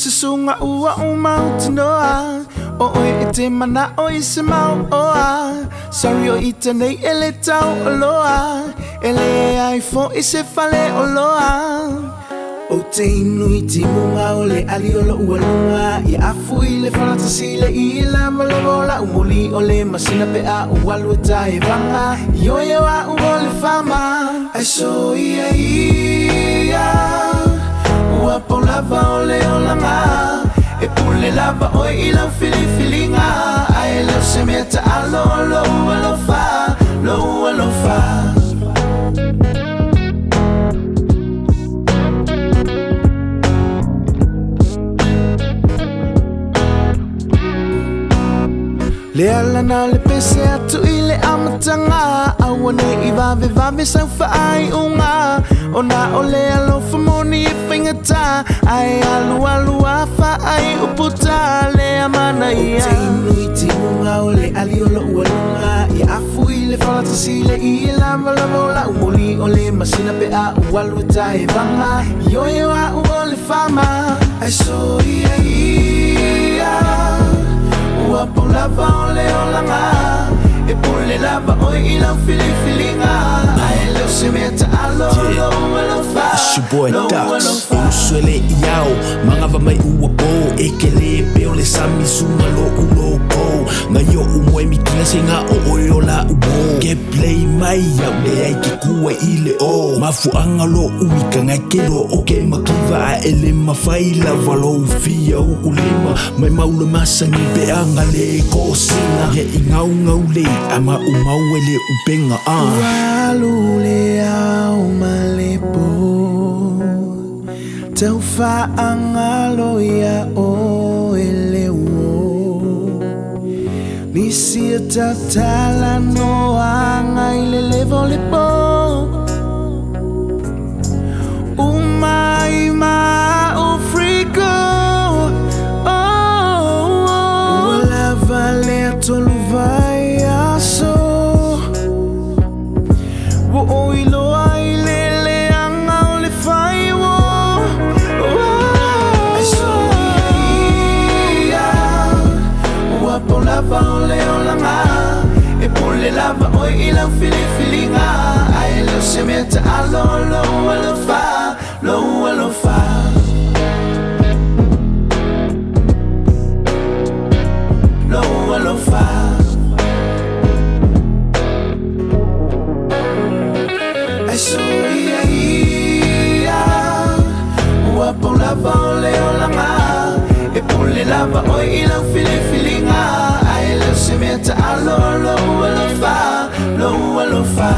Sunga ua umautunoa o oi e te mana o i se mau oa. Sorry o ita nei ele tau oloa, ele ai fo i se fale oloa. O te inu i ti munga o le ali o lo ua lunga, i afu i le whanata sile i la malawola umoli o le masina pe a uwalu e tae vanga. I oe o a uo le fama, ai so ia ia. Ua pau lava o le o langa, e pule lava o i lau filifilinga. Ai leo se mea ta alo lo ua lo fa, lo ua lo fa. Le ala na le pese atu i le amatanga, awane i vave vave sau whaai unga. O na o le alofa moni e whaingata, ai alu alu a whaai uputa le amana ia. O te inu i ti munga o le ali o lo ua lunga, i afu i le whanata sile i la malawola umoli o le masina pe a uwalu e tae vanga. I oe o a ua le fama, ai so ia ia. Ua pau lava o le o langa, e pule lava o i lau filifilinga. Ai leo se mea ta alo lo ua lo fa, it's your boy lo ua lo Dax, fa. Unusuele iau, mangava mai ua po, e ke le peo le sami sunga lo ulo ko. Nga yo umoe mikinga se nga o oi o la uo. Ke play mai au le ai ke kua i le o. Mafu anga lo uika ngai ke lo o ke makiva a ele mawhai lava lo ufia u ulima. Mai maule masangi pe anga le ko singa. He i ngau ngau le ama umau e le upenga a. Walu le au malepo, tau whaangalo ia o ele uo. Nisi a tatala no anga i le levo le po. Umai ma o frigo, ua lava le tolu vai aso. Wo oi loa i le anga o le whai wo. Ai so ia, ua pau lava o le o langa, e pule lava o i lau filifilinga. Ai leo se mea ta alo lo ua lo fa, lo ua lo fa. Lo ua lo fa. Ai so ia ia, ua pau lava o le o langa, e pule lava o i lau filifilinga. Ai leo se mea ta alo lo ua lo fa, lo ua lo fa.